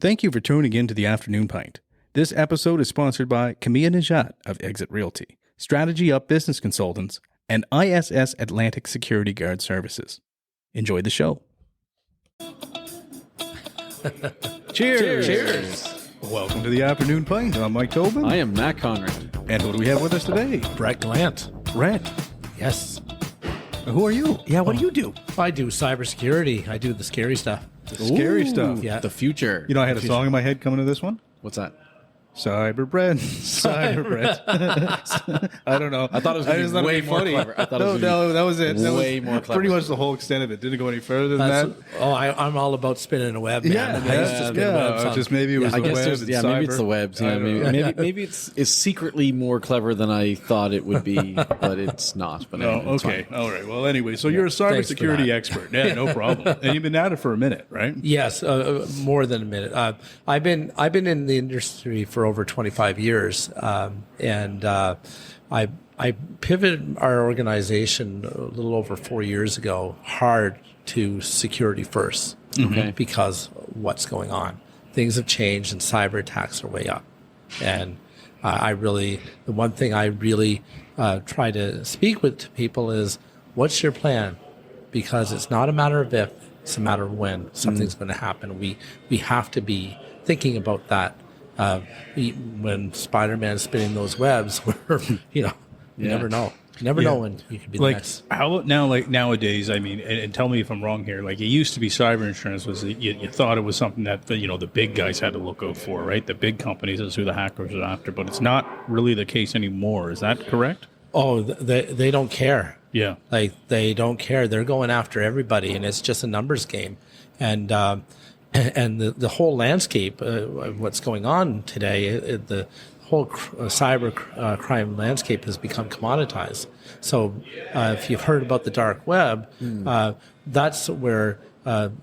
Thank you for tuning in to the Afternoon Pint. This episode is sponsored by Camilla Najat of Exit Realty, Strategy Up Business Consultants, and ISS Atlantic Security Guard Services. Enjoy the show. Cheers! Cheers! Welcome to the Afternoon Pint. I'm Mike Tobin. I am Matt Conrad. And who do we have with us today? Brett Gallant. Brett. Yes. Who are you? Yeah, what do you do? I do cybersecurity. I do the scary stuff. The scary stuff. Yeah. The future. You know, I had a song in my head coming to this one. What's that? Cyber Brett. Cyber Brett. I don't know. I thought it was going to be way more clever. I thought it was No, that was it. That way was more clever. Pretty much the whole extent of it. Didn't go any further than that. I'm all about spinning a web, man. Yeah, I used to spin webs on- just maybe it was I the guess web there's, and yeah, cyber. maybe it's the webs. Yeah, maybe it's secretly more clever than I thought it would be, but it's not. But Oh, anyway, it's okay. fine. All right. Well, anyway, so you're a Thanks for cybersecurity that. expert. Yeah, no problem. And you've been at it for a minute, right? Yes, more than a minute. I've been in the industry for over 25 years, and I pivoted our organization a little over 4 years ago hard to security first, because what's going on. Things have changed, and cyber attacks are way up. And the one thing I really try to speak with to people is, what's your plan? Because it's not a matter of if, it's a matter of when something's going to happen. We have to be thinking about that. When Spider-Man's spinning those webs, you never know. You never know when you could be the next. How now, like nowadays, I mean, and tell me if I'm wrong here, like it used to be cyber insurance was, you thought it was something that, the big guys had to look out for, right? The big companies is who the hackers are after, but it's not really the case anymore. Is that correct? Oh, they don't care. Yeah. Like, they don't care. They're going after everybody, and it's just a numbers game. And the whole landscape, what's going on today, the whole cyber crime landscape has become commoditized. So if you've heard about the dark web, that's where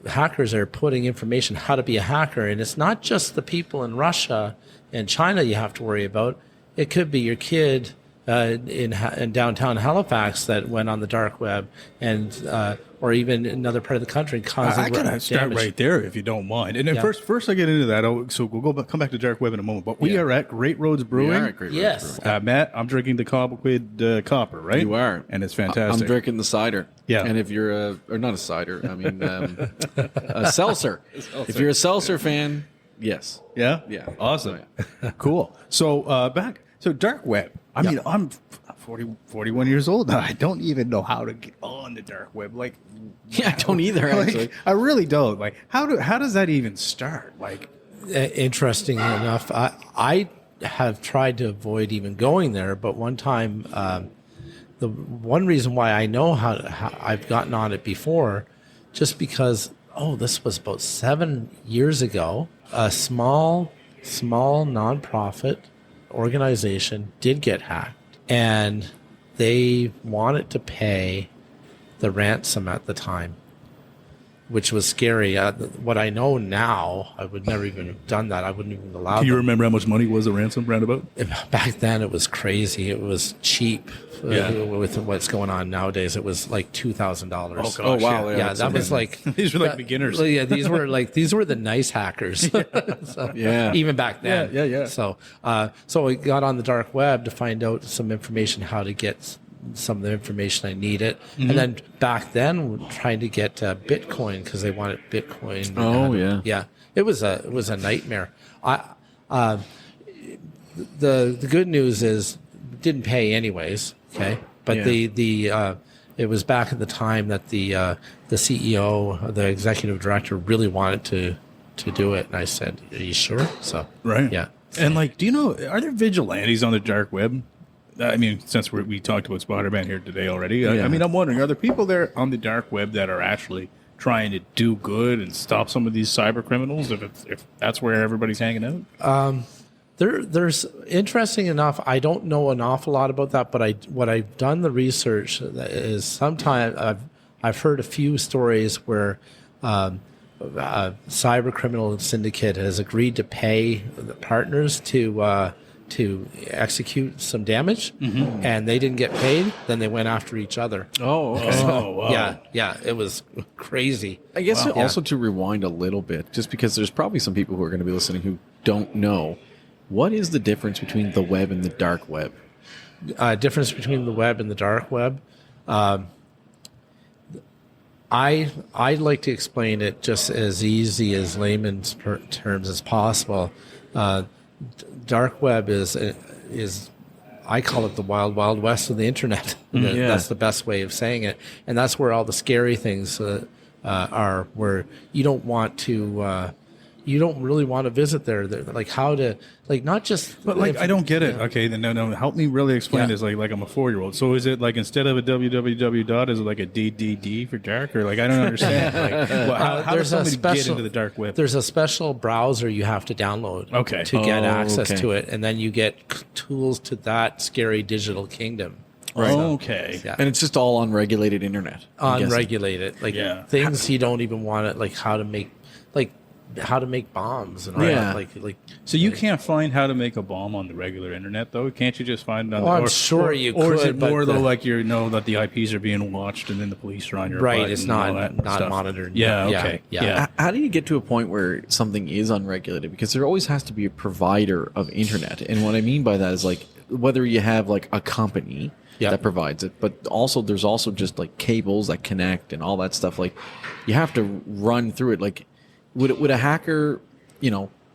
hackers are putting information how to be a hacker. And it's not just the people in Russia and China you have to worry about. It could be your kid in downtown Halifax that went on the dark web, and or even another part of the country causing I gotta start damage. right there if you don't mind. And then Yeah. first I get into that. So we'll come back to dark web in a moment. But we are at Great Roads Brewing. We are at Great Roads Yes. Brewing. Matt, I'm drinking the Cobblequid Copper, right? You are. And it's fantastic. I'm drinking the cider. Yeah. And if you're or not a cider, I mean a seltzer. If you're a seltzer fan, yes. Yeah? Yeah. Awesome. Cool. So so dark web. I mean, I'm 41 years old now. I don't even know how to get on the dark web. Like, Yeah, I don't either, actually. I really don't. Like, how does that even start? Like, Interesting enough, I have tried to avoid even going there. But one time, the one reason why I know how I've gotten on it before, just because, this was about 7 years ago, a small nonprofit organization did get hacked, and they wanted to pay the ransom at the time, which was scary. What I know now, I would never even have done that. I wouldn't even allow do you them. remember how much money was the ransom roundabout? Back then, it was crazy. It was cheap. Yeah. With what's going on nowadays, it was like $2,000. Oh, gosh, Oh wow. Yeah, that was like These were like beginners. Yeah, these were the nice hackers. So, Yeah. even back then. Yeah. So we got on the dark web to find out some information, how to get some of the information I needed, and then back then we're trying to get Bitcoin because they wanted Bitcoin. Oh, yeah. Yeah. It was a nightmare. The good news is it didn't pay anyways. Okay, but Yeah. it was back at the time that the CEO, the executive director, really wanted to do it, and I said, "Are you sure?" So Right. yeah. And like, do you know, are there vigilantes on the dark web? I mean, since we talked about Spider-Man here today already, I mean, I'm wondering, are there people there on the dark web that are actually trying to do good and stop some of these cyber criminals? If that's where everybody's hanging out? There's interesting enough. I don't know an awful lot about that, but what I've done the research is sometimes I've heard a few stories where cyber criminal syndicate has agreed to pay the partners to to execute some damage, and they didn't get paid. Then they went after each other. Oh, okay. Oh, wow. Yeah, it was crazy. I guess also to rewind a little bit, just because there's probably some people who are going to be listening who don't know, what is the difference between the web and the dark web? Difference between the web and the dark web. I like to explain it just as easy as layman's terms as possible. Dark web is I call it the wild, wild west of the internet. Yeah. That's the best way of saying it, and that's where all the scary things are. Where you don't want to. You don't really want to visit there. Like how to, like not just. But like, I don't get it. Okay, then no. Help me really explain this. Like I'm a 4-year-old. So is it like instead of a www dot, is it like a DDD for dark, or like I don't understand. Like, how does somebody get into the dark web? There's a special browser you have to download. To get access to it, and then you get tools to that scary digital kingdom. Right. Okay. Yeah. And it's just all unregulated internet. Unregulated, like things you don't even want it, like how to make bombs and all that. Like. So you can't find how to make a bomb on the regular internet, though? Can't you just find it on I'm sure you could. Or is it more, but though, like you know that the IPs are being watched and then the police are on your right, butt it's and all not that stuff? monitored. Yeah, okay. Yeah. How do you get to a point where something is unregulated? Because there always has to be a provider of internet. And what I mean by that is like whether you have like a company that provides it, but also there's also just like cables that connect and all that stuff. Like you have to run through it. Like would a hacker,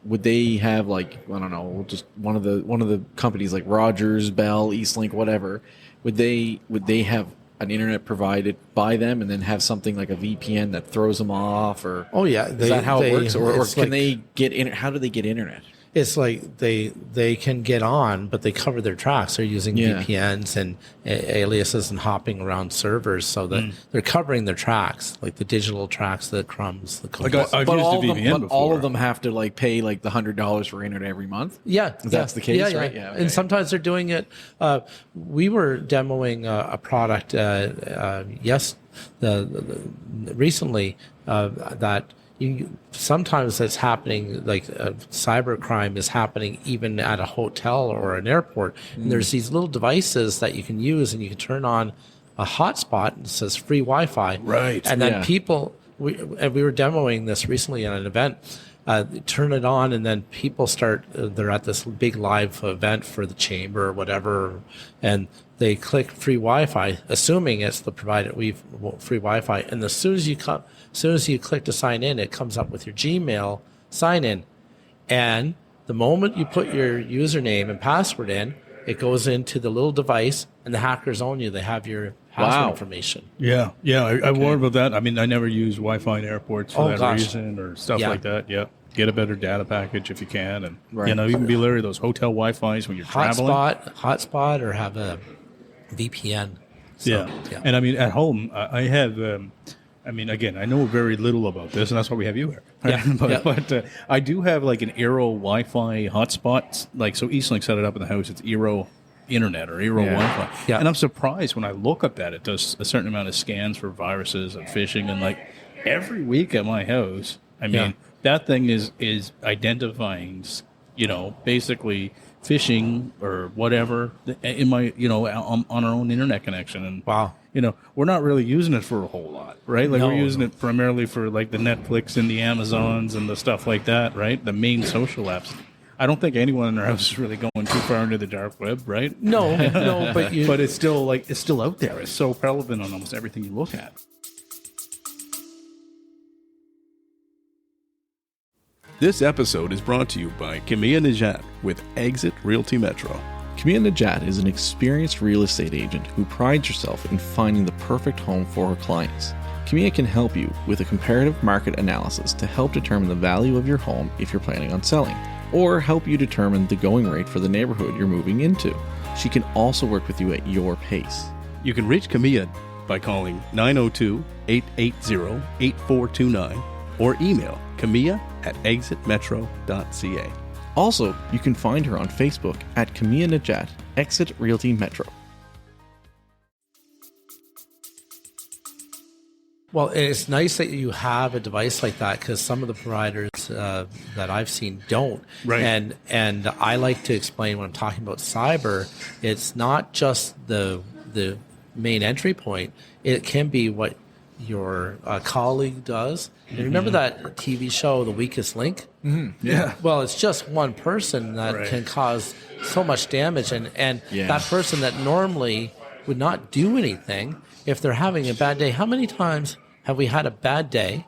would they have like, I don't know, just one of the companies like Rogers, Bell, Eastlink, whatever, would they have an internet provided by them and then have something like a VPN that throws them off, or is that how it works, or can they get in? How do they get internet? It's like they can get on, but they cover their tracks. They're using VPNs and aliases and hopping around servers, so that they're covering their tracks, like the digital tracks, the crumbs, the code. Like I've used a VPN before. All of them have to like pay like the $100 for internet every month. That's the case, right? Yeah. Okay. And sometimes they're doing it. We were demoing a product recently that. Sometimes it's happening, like cybercrime is happening even at a hotel or an airport. And there's these little devices that you can use, and you can turn on a hotspot and it says free Wi-Fi. Right. And then people, we were demoing this recently at an event, turn it on, and then people they're at this big live event for the chamber or whatever, and they click free Wi-Fi, assuming it's the provided free Wi-Fi. And as soon as you click to sign in, it comes up with your Gmail sign in. And the moment you put your username and password in, it goes into the little device, and the hackers own you. They have your password information. Yeah. I warned about that. I mean, I never use Wi-Fi in airports for that reason or stuff like that. Yeah. Get a better data package if you can. And, you can be leery of those hotel Wi-Fis when you're traveling. Hotspot, or have a VPN. So, And I mean, at home, I have, again, I know very little about this, and that's why we have you here. But I do have like an Eero Wi-Fi hotspot. Like, so Eastlink set it up in the house. It's Eero Internet or Eero Wi-Fi. Yeah. And I'm surprised when I look at that, it does a certain amount of scans for viruses and phishing. And like every week at my house, that thing is identifying, basically phishing or whatever in my, on our own internet connection. And we're not really using it for a whole lot, right? Like we're using it primarily for like the Netflix and the Amazons and the stuff like that, right? The main social apps. I don't think anyone in our house is really going too far into the dark web, right? No, but but it's still out there. It's so prevalent on almost everything you look at. This episode is brought to you by Camilla Najat with Exit Realty Metro. Camilla Najat is an experienced real estate agent who prides herself in finding the perfect home for her clients. Camilla can help you with a comparative market analysis to help determine the value of your home if you're planning on selling, or help you determine the going rate for the neighborhood you're moving into. She can also work with you at your pace. You can reach Camilla by calling 902-880-8429 or email camilla@exitmetro.ca. Also, you can find her on Facebook at Camilla Najat, Exit Realty Metro. Well, it's nice that you have a device like that, because some of the providers ones that I've seen don't. Right. And I like to explain when I'm talking about cyber, it's not just the main entry point. It can be what your colleague does. And remember that TV show, The Weakest Link? Yeah. Well, it's just one person that can cause so much damage. And that person that normally would not do anything, if they're having a bad day, how many times have we had a bad day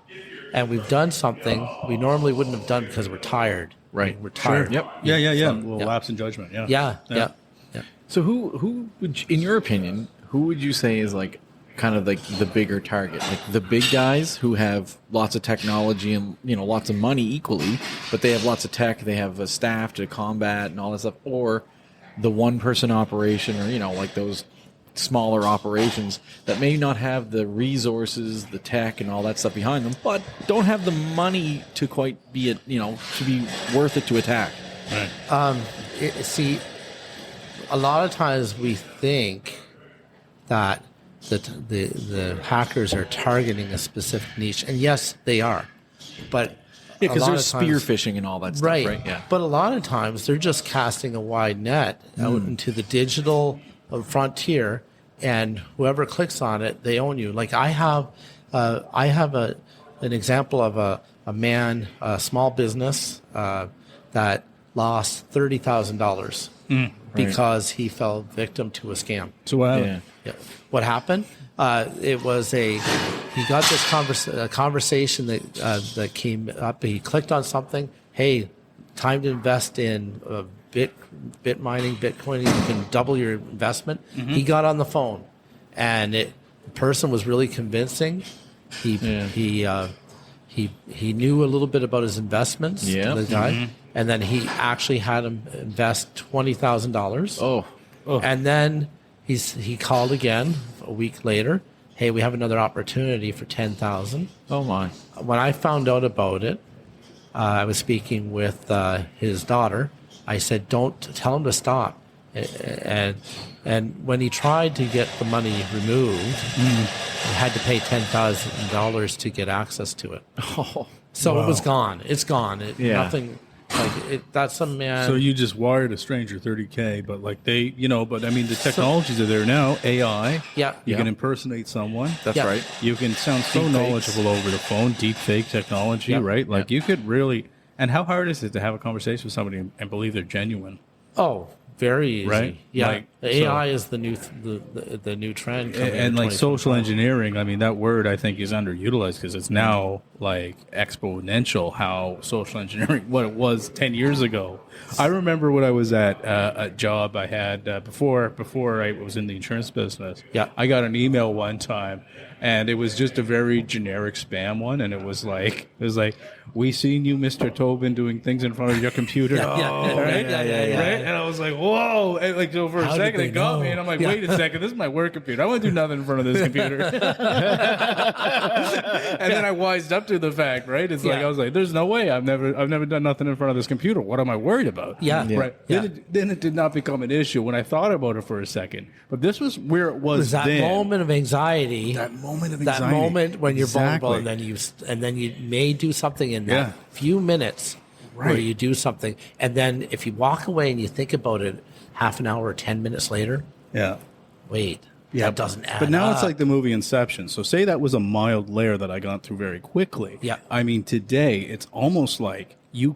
and we've done something we normally wouldn't have done because we're tired? Right. We're tired. Sure. Yep. Yeah. We'll lapse in judgment. Yeah. Yeah. So who would, in your opinion, who would you say is like kind of like the bigger target? Like the big guys who have lots of technology and, you know, lots of money equally, but they have lots of tech, they have a staff to combat and all that stuff, or the one person operation, or, you know, like those smaller operations that may not have the resources, the tech and all that stuff behind them, but don't have the money to quite be it, you know, to be worth it to attack. Right. See, a lot of times we think that the hackers are targeting a specific niche, and yes, they are. But Yeah, because there's spear spear phishing and all that stuff, right? Yeah. But a lot of times they're just casting a wide net out into the digital frontier, and whoever clicks on it, they own you. Like I have an example of a man, a small business that lost $30,000 because he fell victim to a scam. So what happened? Yeah. What happened? It was he got this conversation that came up. He clicked on something. Hey, time to invest in bit mining, Bitcoin. You can double your investment. He got on the phone, and the person was really convincing. He knew a little bit about his investments. Yeah. The guy, and then he actually had him invest $20,000. Oh. And then he called again a week later. Hey, we have another opportunity for $10,000. Oh my. When I found out about it, I was speaking with his daughter. I said, "Don't tell him to stop." And when he tried to get the money removed, he had to pay $10,000 to get access to it. Oh. So it was gone. It's gone. Yeah. Nothing. That's a man. So you just wired a stranger $30K, but like they, you know, but I mean the technologies are there now. AI. Yeah. You Yeah. can impersonate someone. That's Yeah. right. You can sound so Deep fakes. knowledgeable over the phone. Deep fake technology, Yeah. right? Like you could really. And how hard is it to have a conversation with somebody and believe they're genuine? Oh, very easy. Right? Yeah. Like, AI is the new the new trend. Coming And in like social 2025. engineering, I mean, that word I think is underutilized because it's now like exponential how social engineering, what it was 10 years ago. I remember when I was at a job I had before I was in the insurance business. Yeah. I got an email one time and it was just a very generic spam one. And it was like, we seen you, Mr. Tobin, doing things in front of your computer. Yeah. Right? Yeah. Right? And I was like, whoa. And like, so for How a did second, they it got know? me. And I'm like, Yeah. wait a second, this is my work computer. I want to do nothing in front of this computer. And then I wised up to the fact, right? It's like, Yeah. I was like, there's no way. I've never done nothing in front of this computer. What am I worried about? Yeah. Yeah. Right. Yeah. Then it did not become an issue when I thought about it for a second. But this was where it was that then. moment of anxiety. That moment of That anxiety. moment when you're vulnerable, Exactly. and then you may do something in that Yeah. few minutes where Right. you do something, and then if you walk away and you think about it half an hour or 10 minutes later, Yeah. wait, that doesn't add But now up. it's like the movie Inception. So say that was a mild layer that I got through very quickly. Yeah. I mean, today it's almost like you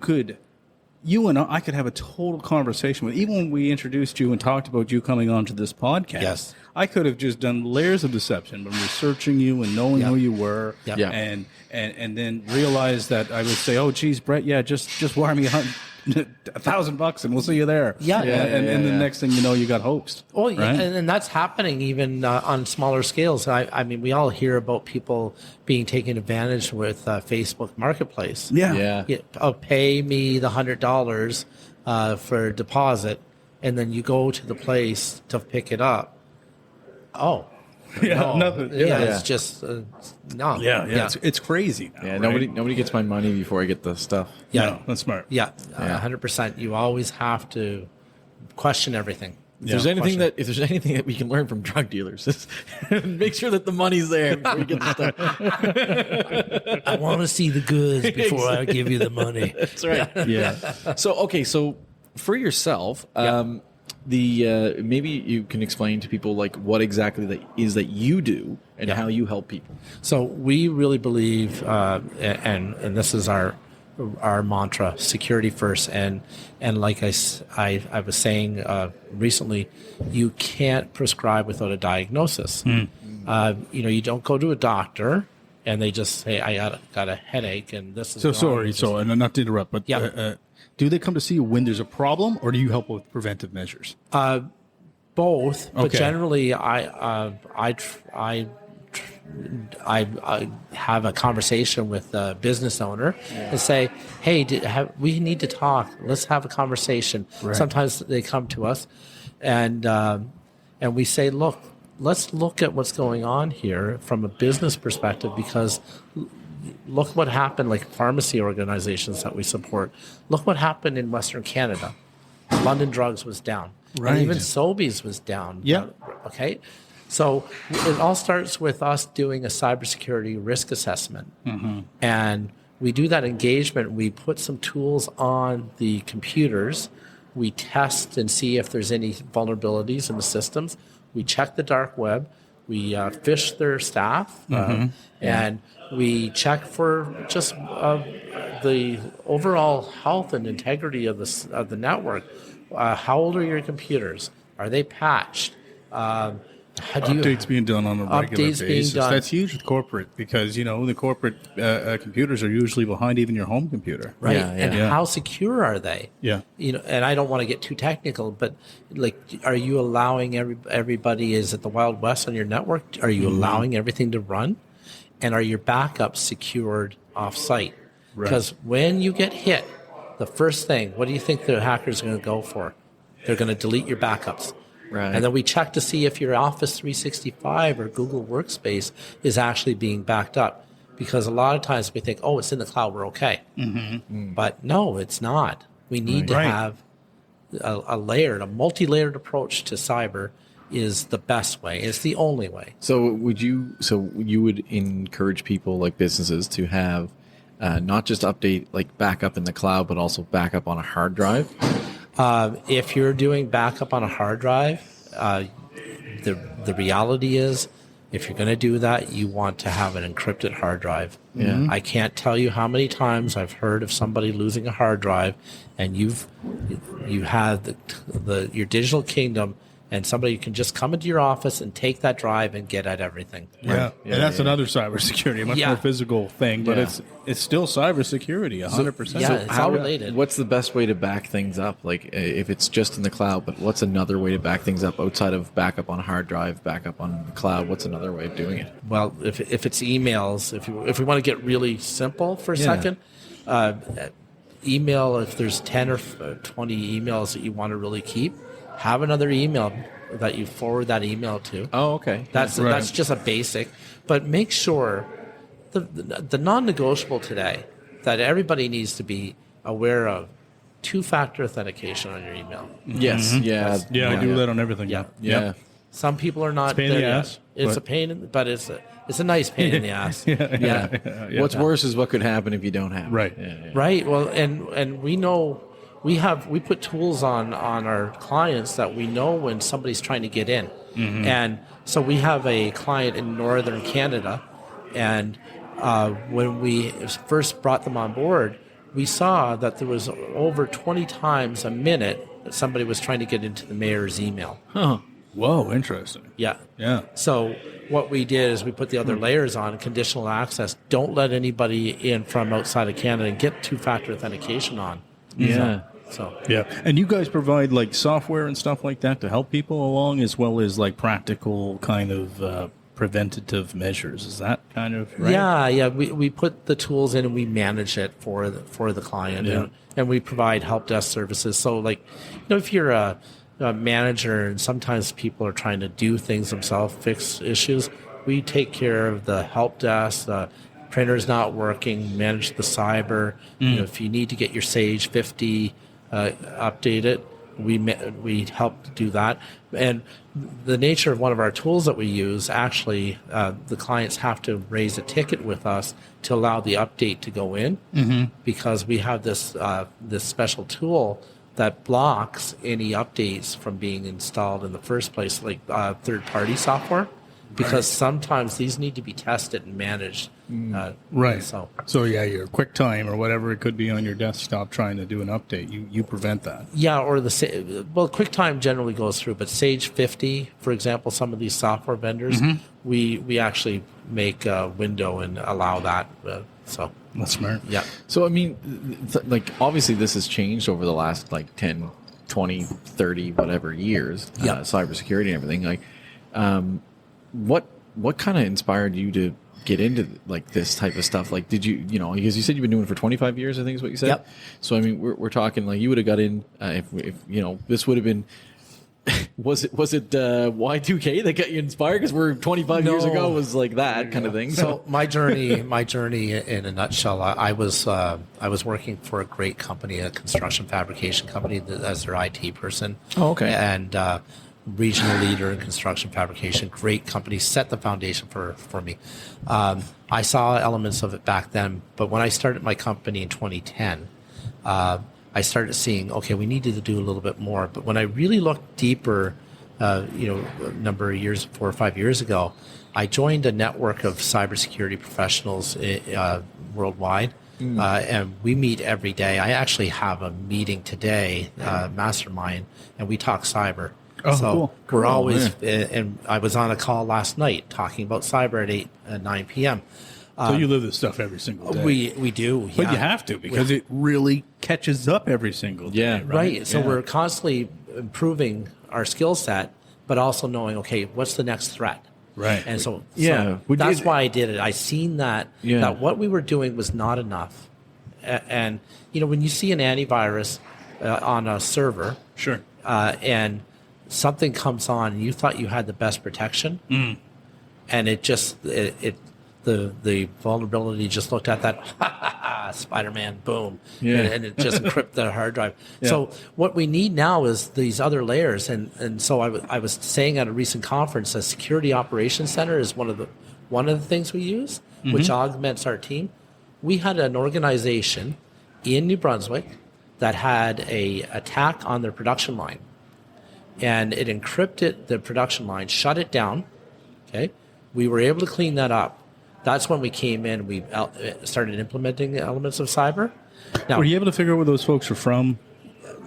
and I could have a total conversation with, even when we introduced you and talked about you coming onto this podcast. Yes. I could have just done layers of deception, but researching you and knowing Yeah. who you were, Yeah. Yeah. and then realize that I would say, "Oh, geez, Brett, yeah, just wire me $1,000 and we'll see you there." Yeah. and the next thing you know, you got hoaxed. Oh, right? yeah, and that's happening even on smaller scales. I mean, we all hear about people being taken advantage with Facebook Marketplace. Yeah. Pay me the $100 for a deposit, and then you go to the place to pick it up. Oh, Yeah, no. nothing. Yeah, Yeah. it's just no. Yeah. It's crazy now. Yeah, right? nobody gets my money before I get the stuff. Yeah. No, that's smart. Yeah, 100%. You always have to question everything. If there's anything that we can learn from drug dealers, is make sure that the money's there before you get the stuff. I want to see the goods before I give you the money. That's right. Yeah. So for yourself, maybe you can explain to people like what exactly that is that you do and how you help people. So we really believe, and this is our mantra: security first. And like I was saying recently, you can't prescribe without a diagnosis. You don't go to a doctor and they just say, I got a headache and this is and not to interrupt, but do they come to see you when there's a problem, or do you help with preventive measures? Both, but generally I have a conversation with the business owner and say, hey, we need to talk. Let's have a conversation. Right. Sometimes they come to us and we say, look, let's look at what's going on here from a business perspective, because look what happened, like pharmacy organizations that we support. Look what happened in Western Canada. London Drugs was down. Right. And even Sobeys was down. Yeah. Okay. So it all starts with us doing a cybersecurity risk assessment. And we do that engagement. We put some tools on the computers. We test and see if there's any vulnerabilities in the systems. We check the dark web. We phish their staff. And we check for just the overall health and integrity of the network. How old are your computers? Are they patched? Updates being done on a regular basis. That's huge with corporate, because the corporate computers are usually behind even your home computer. Right. And how secure are they? Yeah. And I don't want to get too technical, but like, are you allowing everybody? Is it the Wild West on your network? Are you allowing everything to run? And are your backups secured off-site? Because when you get hit, the first thing, what do you think the hackers are going to go for? They're going to delete your backups. Right. And then we check to see if your Office 365 or Google Workspace is actually being backed up. Because a lot of times we think, oh, it's in the cloud, we're okay. But no, it's not. We need to have a multi-layered approach to cyber is the best way. It's the only way. So you would encourage people, like businesses, to have not just update, like backup in the cloud, but also backup on a hard drive? If you're doing backup on a hard drive, the reality is, if you're going to do that, you want to have an encrypted hard drive. Yeah. I can't tell you how many times I've heard of somebody losing a hard drive, and you had your digital kingdom, and somebody can just come into your office and take that drive and get at everything. Yeah, and that's another cybersecurity, a much more physical thing, but it's still cybersecurity, 100%. Yeah, it's all related. What's the best way to back things up? Like, if it's just in the cloud, but what's another way to back things up outside of backup on a hard drive, backup on the cloud? What's another way of doing it? Well, if it's emails, if we want to get really simple for a second, email, if there's 10 or 20 emails that you want to really keep, have another email that you forward that email to. Oh, okay. That's just a basic. But make sure the non-negotiable today that everybody needs to be aware of: two-factor authentication on your email. Yes. Yeah. I do that on everything. Yeah. Some people are not. It's a pain in the ass. It's a pain, but it's a nice pain in the ass. What's worse is what could happen if you don't have it. Right. Right. Well, and we know. We put tools on our clients that we know when somebody's trying to get in. And so we have a client in northern Canada, and when we first brought them on board, we saw that there was over 20 times a minute that somebody was trying to get into the mayor's email. Huh. Whoa, interesting. Yeah. Yeah. So what we did is we put the other layers on: conditional access. Don't let anybody in from outside of Canada, and get two-factor authentication on. Yeah. And you guys provide like software and stuff like that to help people along, as well as like practical kind of preventative measures. Is that kind of right? Yeah. We put the tools in and we manage it for the client, and we provide help desk services. So like, if you're a manager and sometimes people are trying to do things themselves, fix issues, we take care of the help desk. Printer's not working, manage the cyber. If you need to get your Sage 50 updated, we help do that. And the nature of one of our tools that we use, actually, the clients have to raise a ticket with us to allow the update to go in, because we have this special tool that blocks any updates from being installed in the first place, like third-party software, because sometimes these need to be tested and managed. Right. So yeah, your QuickTime or whatever it could be on your desktop trying to do an update, you prevent that. yeah, or QuickTime generally goes through, but Sage 50, for example, some of these software vendors, we actually make a window and allow that. So That's smart. yeah. So, I mean, like, obviously this has changed over the last, like, 10, 20, 30, whatever years, cybersecurity and everything. Like, what kind of inspired you to get into, like, this type of stuff? Like, did you know, because you said you've been doing it for 25 years, I think is what you said? Yep. So, I mean, we're talking, like, you would have got in, if you know, this would have been, was it Y2K that got you inspired? Because we're 25 years ago was like that kind of thing. So my journey in a nutshell, I was working for a great company, a construction fabrication company, as their IT person. Oh, okay. And regional leader in construction fabrication, great company, set the foundation for me. I saw elements of it back then, but when I started my company in 2010, I started seeing, okay, we needed to do a little bit more. But when I really looked deeper, a number of years, 4 or 5 years ago, I joined a network of cybersecurity professionals worldwide, and we meet every day. I actually have a meeting today, mastermind, and we talk cyber. Oh, so cool. we're always, and I was on a call last night talking about cyber at 9 p.m. So you live this stuff every single day. We do, But you have to, because it really catches up every single day. Yeah. Right. So we're constantly improving our skill set, but also knowing, okay, what's the next threat? Right. And so That's why I did it. I seen that what we were doing was not enough. And, when you see an antivirus on a server, Sure. and something comes on and you thought you had the best protection, and it just, the vulnerability just looked at that, Spider-Man, boom, and it just encrypted the hard drive. Yeah. So what we need now is these other layers, and so I was saying at a recent conference, a security operations center is one of the things we use, which augments our team. We had an organization in New Brunswick that had a attack on their production line, and it encrypted the production line, shut it down. Okay, we were able to clean that up. That's when we came in. We started implementing elements of cyber. Now, Were you able to figure out where those folks are from?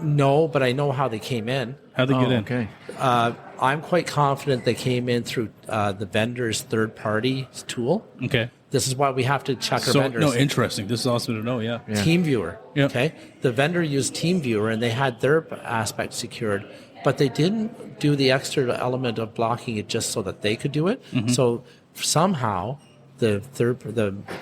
no, but I know how they came in. How'd they get in? Okay. I'm quite confident they came in through the vendor's third-party tool. Okay. This is why we have to check our So, vendors. no, interesting. This is awesome to know, yeah. TeamViewer. Yeah. Okay. The vendor used TeamViewer and they had their aspect secured, but they didn't do the extra element of blocking it just so that they could do it. So somehow the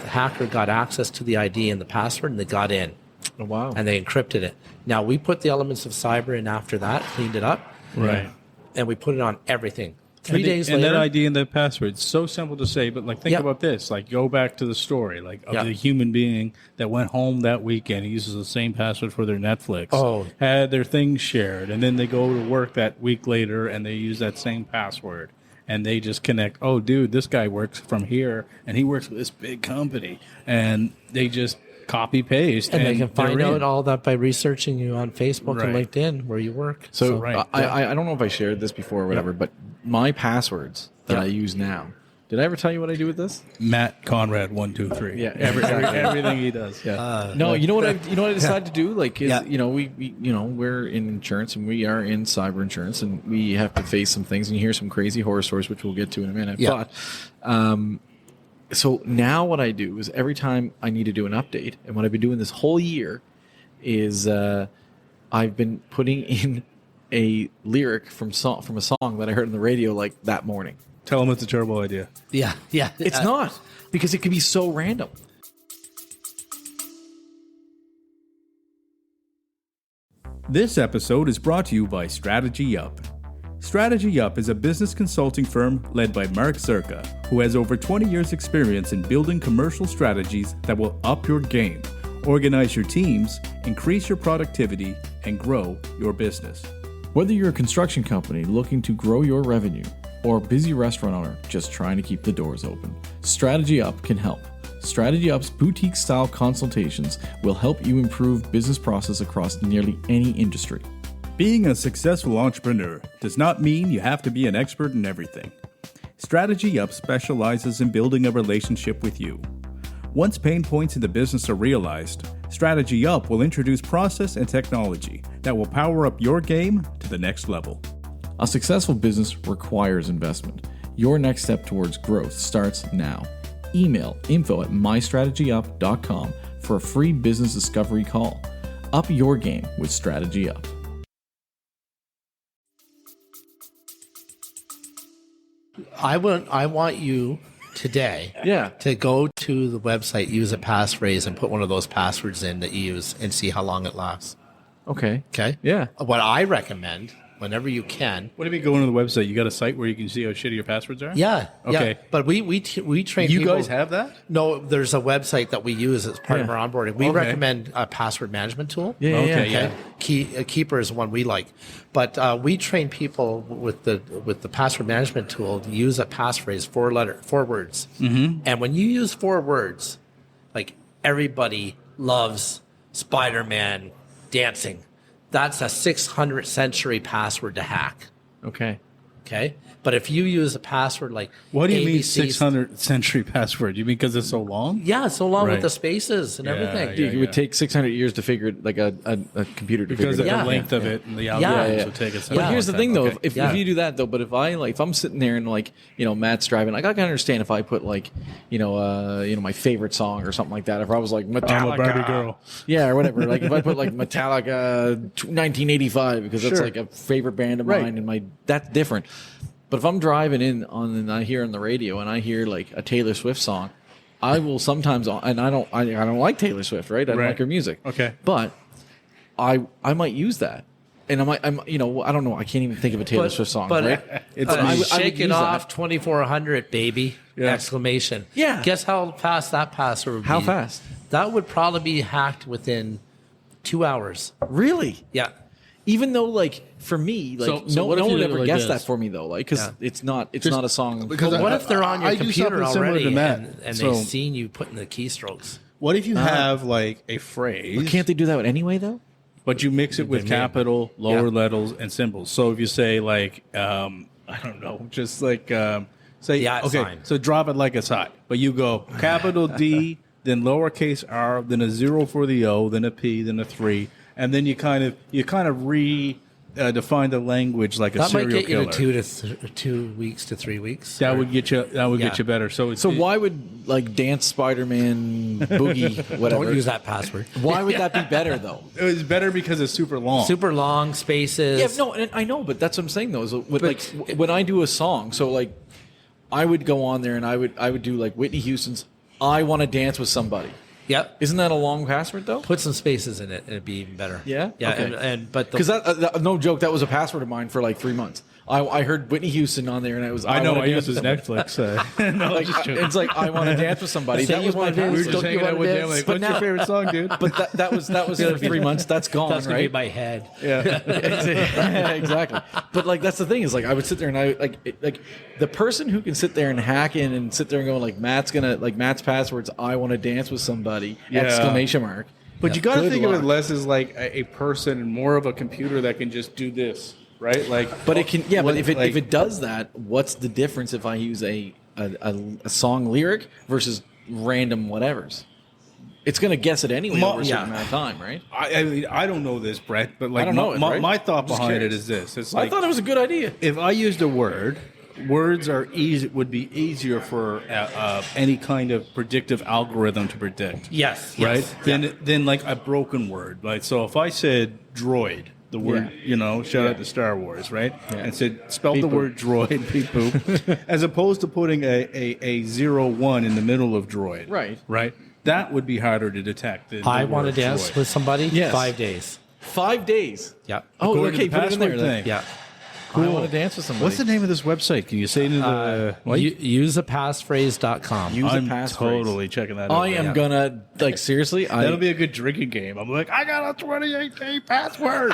hacker got access to the ID and the password and they got in. Oh, wow. And they encrypted it. Now we put the elements of cyber in after that, cleaned it up, Right. and we put it on everything. 3 And days and later. that ID and that password, so simple to say, but like think Yep. about this. Like go back to the story, like of Yep. the human being that went home that weekend, uses the same password for their Netflix. Oh. Had their things shared, and then they go to work that week later and they use that same password. And they just connect, oh dude, this guy works from here and he works with this big company. And they just copy paste and they can find they're out in. all that by researching you on Facebook and Right. LinkedIn where you work. So Right. I don't know if I shared this before or whatever, but my passwords that I use now. Did I ever tell you what I do with this? Matt Conrad 123. Yeah, everything he does. Yeah. No, you know what I decided to do? Like, is, Yeah. we're in insurance and we are in cyber insurance and we have to face some things and you hear some crazy horror stories, which we'll get to in a minute. Yeah. But, so now what I do is every time I need to do an update, and what I've been doing this whole year is I've been putting in a lyric from a song that I heard on the radio like that morning. Tell him it's a terrible idea. Yeah. It's not, because it can be so random. This episode is brought to you by Strategy Up. Strategy Up is a business consulting firm led by Mark Zerka, who has over 20 years' experience in building commercial strategies that will up your game, organize your teams, increase your productivity, and grow your business. Whether you're a construction company looking to grow your revenue or a busy restaurant owner just trying to keep the doors open, Strategy Up can help. Strategy Up's boutique-style consultations will help you improve business process across nearly any industry. Being a successful entrepreneur does not mean you have to be an expert in everything. Strategy Up specializes in building a relationship with you. Once pain points in the business are realized, Strategy Up will introduce process and technology that will power up your game to the next level. A successful business requires investment. Your next step towards growth starts now. Email info@mystrategyup.com for a free business discovery call. Up your game with Strategy Up. I want you today to go to the website, use a passphrase, and put one of those passwords in that you use and see how long it lasts. Okay. Okay? Yeah. What I recommend, whenever you can. What if you go into the website? You got a site where you can see how shitty your passwords are? Yeah. Okay. Yeah. But we train You people. guys have that? No, there's a website that we use as part of our onboarding. We Okay. recommend a password management tool. Yeah. Okay, Yeah. yeah. Keeper is one we like, but we train people with the password management tool to use a passphrase, 4 words. Mm-hmm. And when you use 4 words, like everybody loves Spider-Man dancing, that's a 600th century password to hack. Okay. Okay. But if you use a password like What do you mean ABC 600th century password? You mean because it's so long? Yeah, so long Right. with the spaces and everything. yeah, Dude, it would take 600 years to figure it, like a computer to Because figure of it the out. length of it and the Yeah. algorithms Yeah. will take it. But here's the thing, though. If Yeah. you do that, though, but if I'm sitting there and Matt's driving, like I can understand if I put my favorite song or something like that. If I was like Metallica, I'm a Barbie girl. yeah, or whatever. Like if I put like Metallica 1985 because that's Sure. like a favorite band of Right. mine, and that's different. But if I'm driving and I hear on the radio and I hear like a Taylor Swift song, I will sometimes, and I don't like Taylor Swift, right? I don't Right. like her music. Okay. But I might use that. And I don't know. I can't even think of a Taylor Swift song, But right? It's shake it use off, that. 2400, baby! Yeah. Exclamation! Yeah. Guess how fast that password would How be? fast? That would probably be hacked within 2 hours. Really? Yeah. Even though, like, for me, like, So no what if one you would did it ever like guess this? that for me, though, like, because Yeah. it's not a song. because But what I- if they're on your I do computer something similar already to Matt. and So- they've seen you putting the keystrokes? What if you have like a phrase, Can't they do that anyway, though? but you mix it with They may. capital, lower Yeah. letters, and symbols? So if you say like, I don't know, just like say, The at okay, sign. so drop it like it's hot, but you go capital D, then lowercase r, then a 0 for the O, then a P, then a 3, and then you kind of define the language like a That might serial get you killer. to 2 weeks to 3 weeks. That would get you. That would Yeah. get you better. So So why would, like, Dance Spider-Man Boogie, whatever? Don't use that password. Why would that be better, though? it was better because it's super long. Super long spaces. Yeah, no, and I know, but that's what I'm saying, though. Is when I do a song, so, like, I would go on there and I would do, like, Whitney Houston's I Want to Dance with Somebody. Yep. Isn't that a long password, though? Put some spaces in it, and it'd be even better. Yeah? Yeah. Okay. But Because no joke, that was a password of mine for like 3 months. I heard Whitney Houston on there, and I know. wanna I dance use his with somebody. Netflix. No, Like, just joking. it's like I want to dance with somebody. Say That you was my wanna dance, we were password. just don't you hanging out wanna with him. dance? Like, But what's your now- favorite song, dude? But that was for 3 months. That's gone, that's gonna right? be my head. Yeah, exactly. But like that's the thing is like I would sit there and like the person who can sit there and hack in and sit there and go like Matt's passwords. I want to dance with somebody! Yeah. Exclamation mark. But you got to Good think of luck. it less as like a person and more of a computer that can just do this, right? Like, But it can, yeah. But if like- it does that, what's the difference if I use a song lyric versus random whatevers? It's going to guess it anyway over a certain amount of time, right? I mean, I don't know this, Brett, but like I don't know it, right? my thought I'm just behind it curious. is this: it's I like thought it was a good idea. if I used a word, words are easy would be easier for any kind of predictive algorithm to predict. Yes. Right? Yes. Then like a broken word. Like so if I said droid, the word, shout out to Star Wars, right? And said spell the word droid, beep boop, as opposed to putting a 0-1 in the middle of droid. Right. Right? That would be harder to detect than I the want to word dance droid. with somebody. Yes. 5 days. 5 days. Yeah. Oh, According to okay. the Put it in there. password Then. thing. Yeah. I want to dance with somebody. What's the name of this website? Can you say it in the Usepassphrase.com. I'm totally checking that out. I am gonna like seriously. That'll be a good drinking game. I'm like, I got a 28-day password.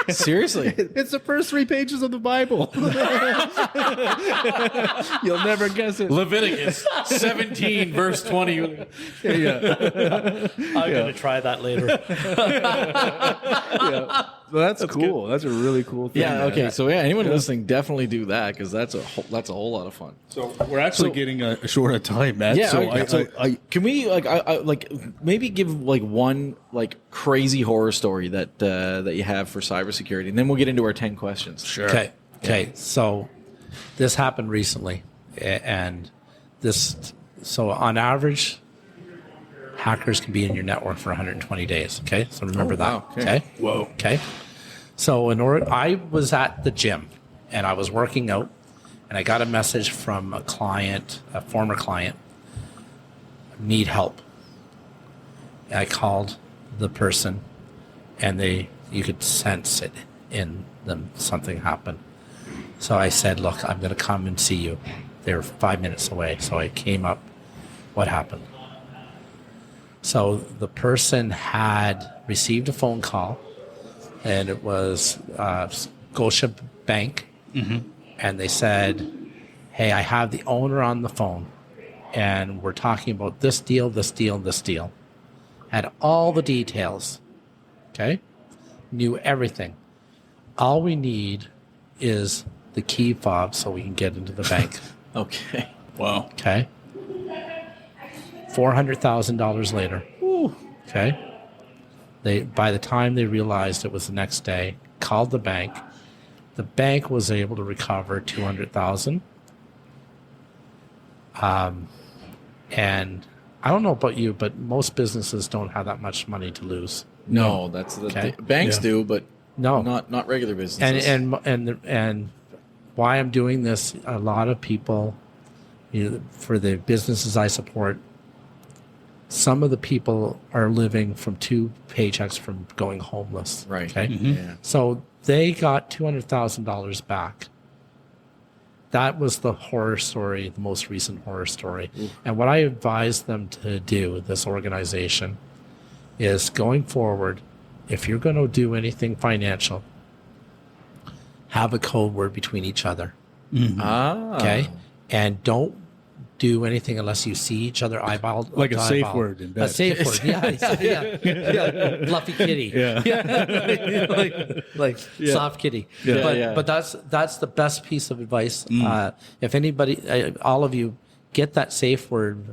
seriously. It's the first 3 pages of the Bible. You'll never guess it. Leviticus 17 verse 20. I'm going to try that later. Well, that's cool. Good. That's a really cool thing. Yeah. Okay. So anyone listening, definitely do that because that's a whole lot of fun. So we're actually getting a short of time, Matt. Yeah. So can we like maybe give like one like crazy horror story that you have for cybersecurity, and then we'll get into our 10 questions. Sure. Okay. So this happened recently, and so on average, hackers can be in your network for 120 days. Okay, so remember that. Wow. Okay. Whoa. Okay. So I was at the gym, and I was working out, and I got a message from a client, a former client, need help. And I called the person, and you could sense it in them. Something happened. So I said, "Look, I'm going to come and see you." They were 5 minutes away, so I came up. What happened? So the person had received a phone call, and it was Scotia Bank, and they said, "Hey, I have the owner on the phone, and we're talking about this deal, this deal, this deal." Had all the details, okay? Knew everything. All we need is the key fob so we can get into the bank. Okay. Wow. Okay. $400,000 later. Ooh. Okay. By the time they realized it was the next day, called the bank. The bank was able to recover $200,000. And I don't know about you, but most businesses don't have that much money to lose. No, that's the Okay. banks do, but No. not regular businesses. And why I'm doing this, a lot of people, for the businesses I support, some of the people are living from 2 paychecks from going homeless. Right. Okay. Yeah. So they got $200,000 back. That was the horror story, the most recent horror story. And what I advise them to do, this organization, is going forward, if you're going to do anything financial, have a code word between each other. Okay? And don't do anything unless you see each other eyeball Like a to safe eyeball. word in bed. A safe word, yeah. Fluffy kitty, like soft kitty. But that's the best piece of advice. If anybody, all of you, get that safe word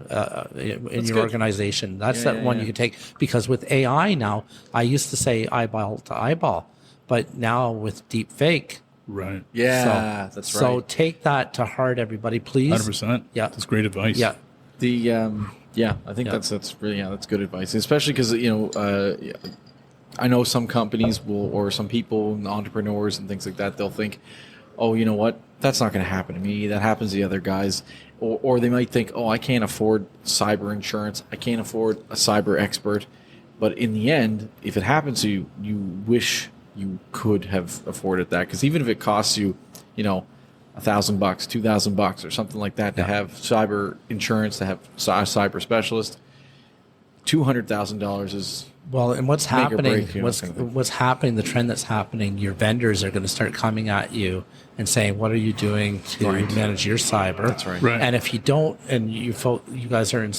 in your organization. That's one you can take, because with AI now, I used to say eyeball to eyeball, but now with deep fake. Right. Yeah, that's right. So take that to heart, everybody, please. 100%. Yeah. That's great advice. Yeah. I think that's really that's good advice, especially because I know some companies or some people, entrepreneurs and things like that, they'll think, oh, you know what, that's not going to happen to me. That happens to the other guys, or they might think, oh, I can't afford cyber insurance. I can't afford a cyber expert. But in the end, if it happens to you, you wish you could have afforded that, because even if it costs you, $1,000, $2,000, or something like that to have cyber insurance, to have a cyber specialist, $200,000 is and what's happening? break, What's happening? The trend that's happening. Your vendors are going to start coming at you and saying, "What are you doing to manage your cyber?" That's right. Right. And if you don't, and you guys are in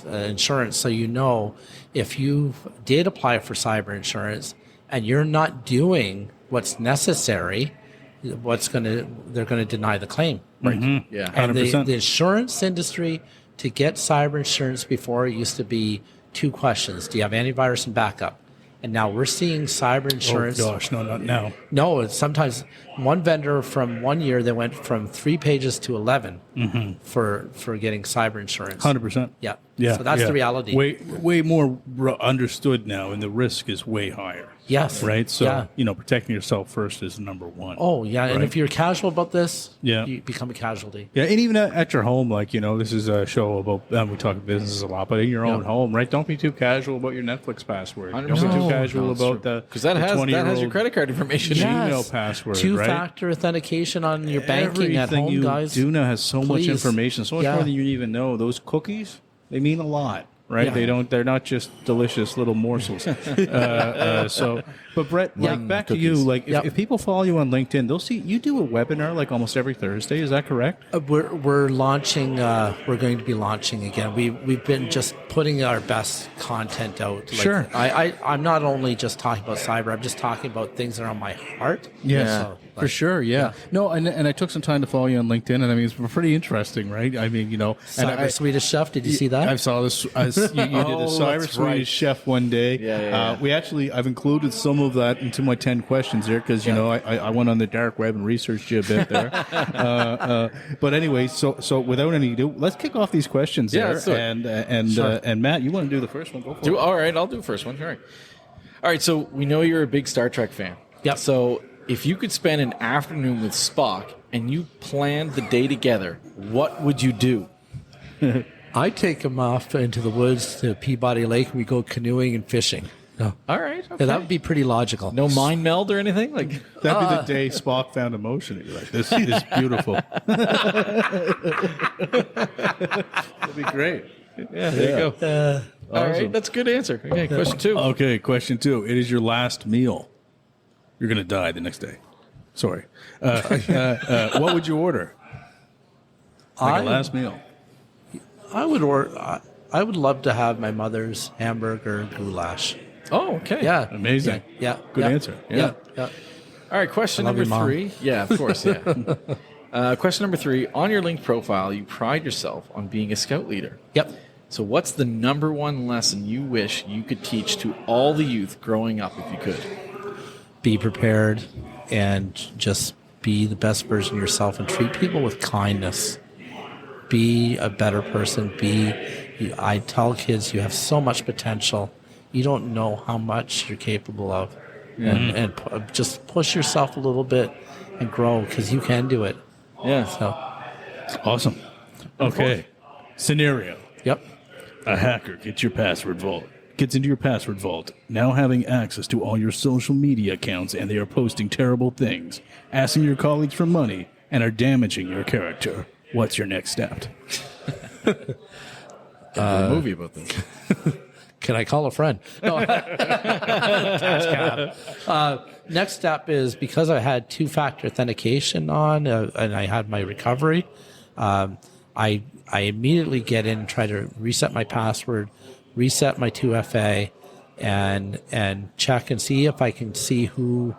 insurance, so if you did apply for cyber insurance and you're not doing what's necessary, they're going to deny the claim. right. Mm-hmm. Yeah. And 100%. the insurance industry, to get cyber insurance before, it used to be 2 questions: do you have antivirus and backup? And now we're seeing cyber insurance. Oh, gosh. No, not now. No, it's sometimes one vendor from 1 year, they went from 3 pages to 11 for getting cyber insurance. 100%. Yeah. Yeah. So that's the reality. Way more understood now, and the risk is way higher. Yes. right? So, Yeah. protecting yourself first is number one. Oh, yeah. And Right. if you're casual about this, Yeah. you become a casualty. Yeah, and even at your home, this is a show about, we talk business a lot, but in your own home, right? Don't be too casual about your Netflix password. Don't be too No. casual about Because that has your credit card information. Yeah. Gmail password, right? Two-factor authentication on your banking at Everything home, you guys. do now has so much Please. information, so much Yeah. more than you even know. Those cookies, they mean a lot, right? Yeah. They're not just delicious little morsels. But Brett, back to you. If people follow you on LinkedIn, they'll see you do a webinar like almost every Thursday. Is that correct? We're launching. We're going to be launching again. We've been just putting our best content out. Sure. I'm not only just talking about cyber. I'm just talking about things that are on my heart. Yes, So, for sure. Yeah. No, and I took some time to follow you on LinkedIn, and I mean it's pretty interesting, right? I mean, Cyber Swedish Chef. Did you see that? I saw this. You did the Cyber that's Swedish right. Chef one day. Yeah. I've included some of that into my 10 questions there because I went on the dark web and researched you a bit there. But anyway, so without any ado, let's kick off these questions Yeah, there. let's do it. And Matt, you want to do the first one? Go for it. All right, I'll do the first one. All right, so we know you're a big Star Trek fan. Yep. So if you could spend an afternoon with Spock and you planned the day together, what would you do? I take him off into the woods to Peabody Lake. And we go canoeing and fishing. No. All right. Okay. Yeah, that would be pretty logical. No mind meld or anything? Like That'd be the day Spock found emotion. You're like, this is beautiful. That'd be great. Yeah, there you go. All right, that's a good answer. Okay, question 2. Okay, question 2. It is your last meal. You're going to die the next day. Sorry. What would you order? Like a last meal. I would order. I would love to have my mother's hamburger goulash. Oh, okay. Yeah. Amazing. Yeah. Good yeah. answer. Yeah. Yeah. All right, question I love number your mom. 3. Yeah, of course, yeah. Question number 3. On your LinkedIn profile, you pride yourself on being a scout leader. Yep. So what's the number one lesson you wish you could teach to all the youth growing up if you could? Be prepared and just be the best version of yourself and treat people with kindness. Be a better person. I tell kids you have so much potential. You don't know how much you're capable of. And just push yourself a little bit and grow because you can do it. Yeah. So, Awesome. Okay. Scenario. yep. A hacker gets into your password vault, now having access to all your social media accounts, and they are posting terrible things, asking your colleagues for money, and are damaging your character. What's your next step? A movie about this. Can I call a friend? No. Next step is because I had two-factor authentication on and I had my recovery, I immediately get in and try to reset my password, reset my 2FA, and check and see if I can see who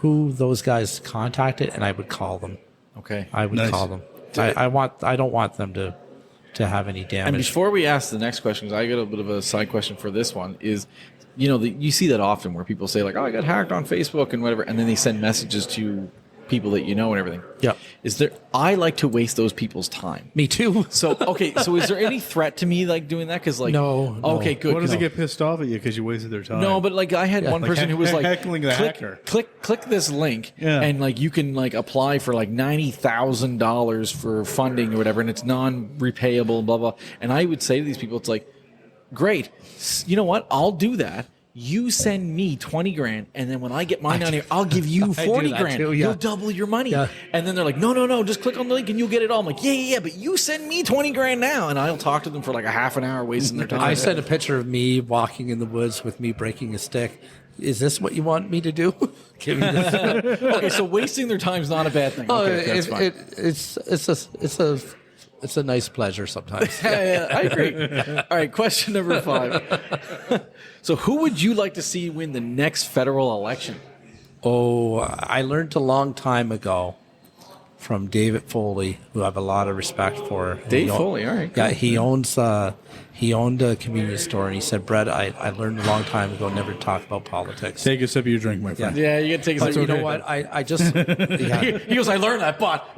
those guys contacted, and I would call them. Okay. I would call them. I don't want them to have any damage. And before we ask the next question, because I got a bit of a side question for this one, is, you see that often where people say like, "Oh, I got hacked on Facebook and whatever," and then they send messages to people that you know and everything. Yep. I like to waste those people's time. Me too. So is there any threat to me like doing that? Because like, No. Okay, good. What does 'cause- they get pissed off at you because you wasted their time? No, but like I had one person who was like, heckling the click, hacker. click this link, Yeah. and like you can like apply for like $90,000 for funding or whatever, and it's non-repayable, blah blah. And I would say to these people, it's like, great, you know what? I'll do that. You send me 20 grand, and then when I get mine on here, I'll give you 40 that grand. too, yeah. You'll double your money. Yeah. And then they're like, no, just click on the link and you'll get it all. I'm like, yeah, but you send me 20 grand now, and I'll talk to them for like a half an hour wasting their time. I sent a picture of me walking in the woods with me breaking a stick. Is this what you want me to do? Give me this. Okay, so wasting their time is not a bad thing. Okay, that's fine. It's a nice pleasure sometimes. Yeah, I agree. All right, question number 5. So who would you like to see win the next federal election? Oh, I learned a long time ago from David Foley, who I have a lot of respect for. Dave Foley, all right. Yeah, he owned a convenience store, and he said, Brett, I learned a long time ago never to talk about politics. Take a sip of your drink, my friend. Yeah, you can take a But second. you know what? I just... Yeah. He goes, I learned that, but...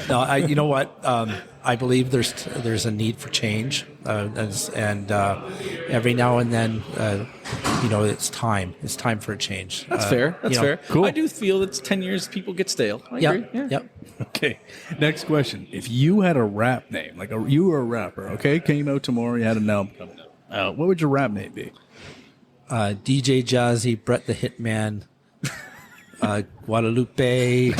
No, you know what? I believe there's a need for change, and every now and then, it's time. It's time for a change. That's fair. That's fair. Cool. I do feel that 10 years people get stale. I agree. Yeah. Yep. Okay. Next question. If you had a rap name, you were a rapper, okay, came out tomorrow, you had an album coming out, what would your rap name be? DJ Jazzy, Brett the Hitman, Guadalupe.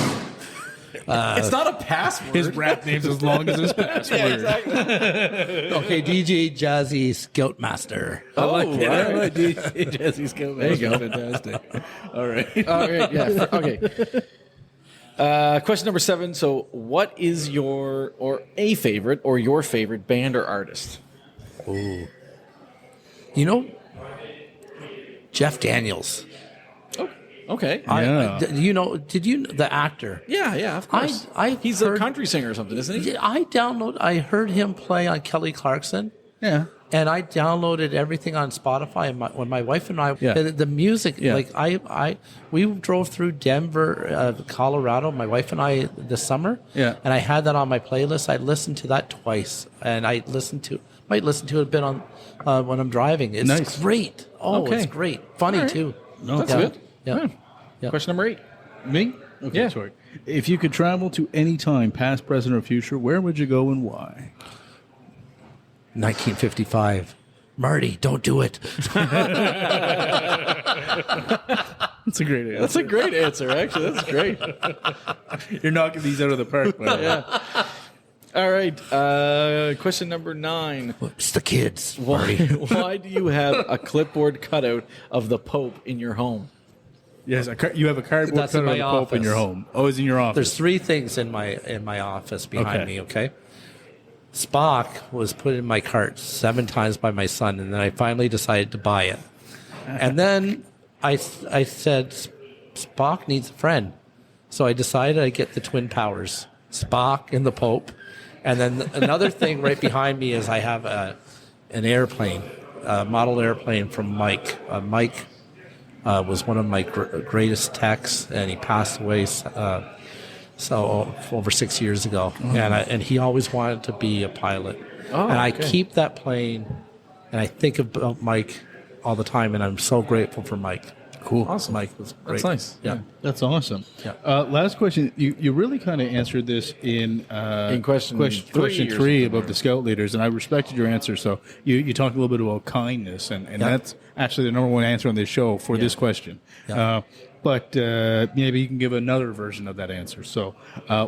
It's not a password. His rap name's as long as his password. Yeah, exactly. Okay, DJ Jazzy Scoutmaster. I like it. all I right. like Jesse's go. There you go. Fantastic. All right. All right, yeah. Okay. Question number 7. So, what is your favorite band or artist? Ooh. Jeff Daniels. Oh, okay. Yeah. Did you the actor? Yeah, of course. He's a country singer or something, isn't he? I heard him play on Kelly Clarkson. Yeah. And I downloaded everything on Spotify. And when my wife and I, the music, we drove through Denver, Colorado, my wife and I this summer. Yeah. And I had that on my playlist. I listened to that twice, and I might listen to it a bit on when I'm driving. It's Nice. great. Oh, Okay. it's great. Funny too. No, That's good. Yeah. Yeah. Question number 8. Me? Okay, Yeah. sorry. If you could travel to any time, past, present, or future, where would you go and why? 1955. Marty, don't do it. That's a great answer. That's a great answer, actually. That's great. You're knocking these out of the park, by the way. Yeah. All right. Question number 9. It's the kids. Why do you have a clipboard cutout of the Pope in your home? Yes, you have a cardboard That's in cutout of my the Pope in office. your home. Oh, it's in your office. There's 3 things in my office behind Okay. me, okay? Spock was put in my cart 7 times by my son, and then I finally decided to buy it. And then I said, Spock needs a friend. So I decided I'd get the twin powers, Spock and the Pope. And then another thing right behind me is I have an airplane, a model airplane from Mike. Mike was one of my greatest techs, and he passed away over 6 years ago. And he always wanted to be a pilot. And I keep that plane, and I think about Mike all the time, and I'm so grateful for Mike. Cool. Awesome. Mike was great. That's nice. Yeah. That's awesome. Yeah. Last question. You really kind of answered this in question question 3 3 about the scout leaders, and I respected your answer. So you talked a little bit about kindness, and that's actually the number 1 answer on this show for this question. Yeah. But maybe you can give another version of that answer. So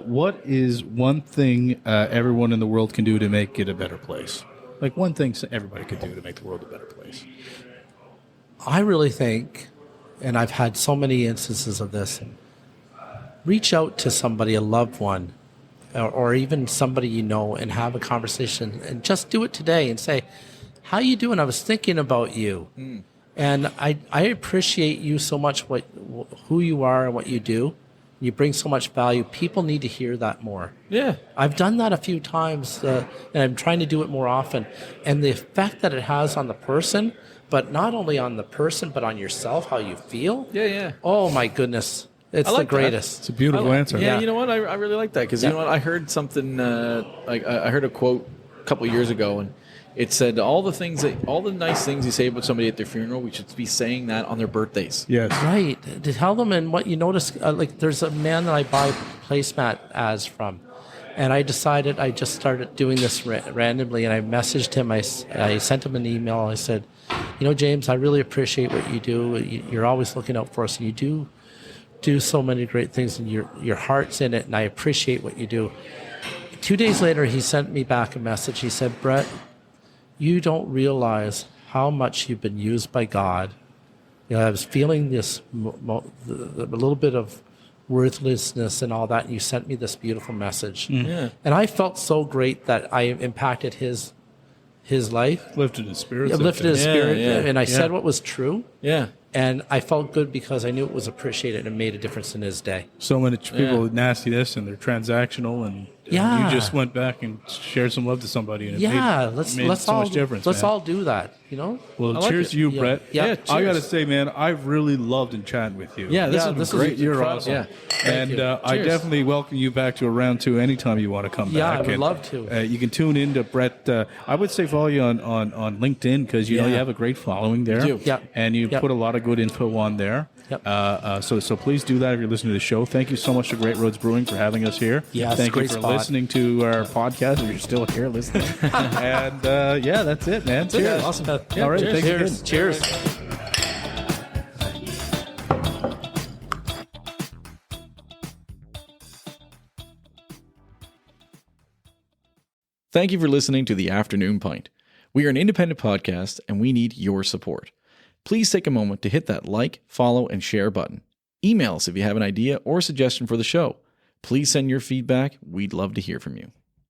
what is one thing everyone in the world can do to make it a better place? Like one thing everybody could do to make the world a better place. I really think, and I've had so many instances of this, reach out to somebody, a loved one, or even somebody you know, and have a conversation, and just do it today and say, how you doing? I was thinking about you. And I appreciate you so much, who you are and what you do. You bring so much value. People need to hear that more. Yeah. I've done that a few times, and I'm trying to do it more often. And the effect that it has on the person, but not only on the person, but on yourself, how you feel. Yeah. Oh, my goodness. It's I like the that. greatest. It's a beautiful answer. Yeah, Yeah. you know what? I really like that because you know what? I heard something. I heard a quote a couple of years ago, and it said all the nice things you say about somebody at their funeral, we should be saying that on their birthdays. Yes. Right. To tell them and what you notice. There's a man that I buy placemat ads from, and I decided I just started doing this randomly, and I messaged him. I sent him an email. I said, James, I really appreciate what you do. You're always looking out for us, and you do so many great things, and your heart's in it, and I appreciate what you do. 2 days later, he sent me back a message. He said, Brett, you don't realize how much you've been used by God. I was feeling this a little bit of worthlessness and all that, and you sent me this beautiful message. Yeah. And I felt so great that I impacted his his life. Lifted his spirits. It lifted his spirit, yeah, and I said what was true. Yeah. And I felt good because I knew it was appreciated and made a difference in his day. So many people with nastiness and they're transactional, and Yeah. you just went back and shared some love to somebody, and it Yeah, made let's so all much difference. let's man. all do that. You know. Well, like cheers it. to you, Yeah. Brett. Yeah, I got to cheers. say, man, I've really loved and chatting with you. Yeah, this Yeah, has this been is great. You're incredible. awesome. Yeah. And I Cheers. definitely welcome you back to a round two anytime you want to come Yeah, back. I would And, love to. You can tune in to Brett. I would say follow you on LinkedIn because you know you have a great following there. do. Yep. And you Yep. put a lot of good info on there. Yep. So please do that if you're listening to the show. Thank you so much to Great Roads Brewing for having us here. Yeah, it's a Thank great you for spot. listening to our podcast if you're still here listening. And yeah, that's it, man. Cheers. Awesome. All right, thanks again. Cheers. Thank you for listening to The Afternoon Pint. We are an independent podcast and we need your support. Please take a moment to hit that like, follow, and share button. Email us if you have an idea or suggestion for the show. Please send your feedback. We'd love to hear from you.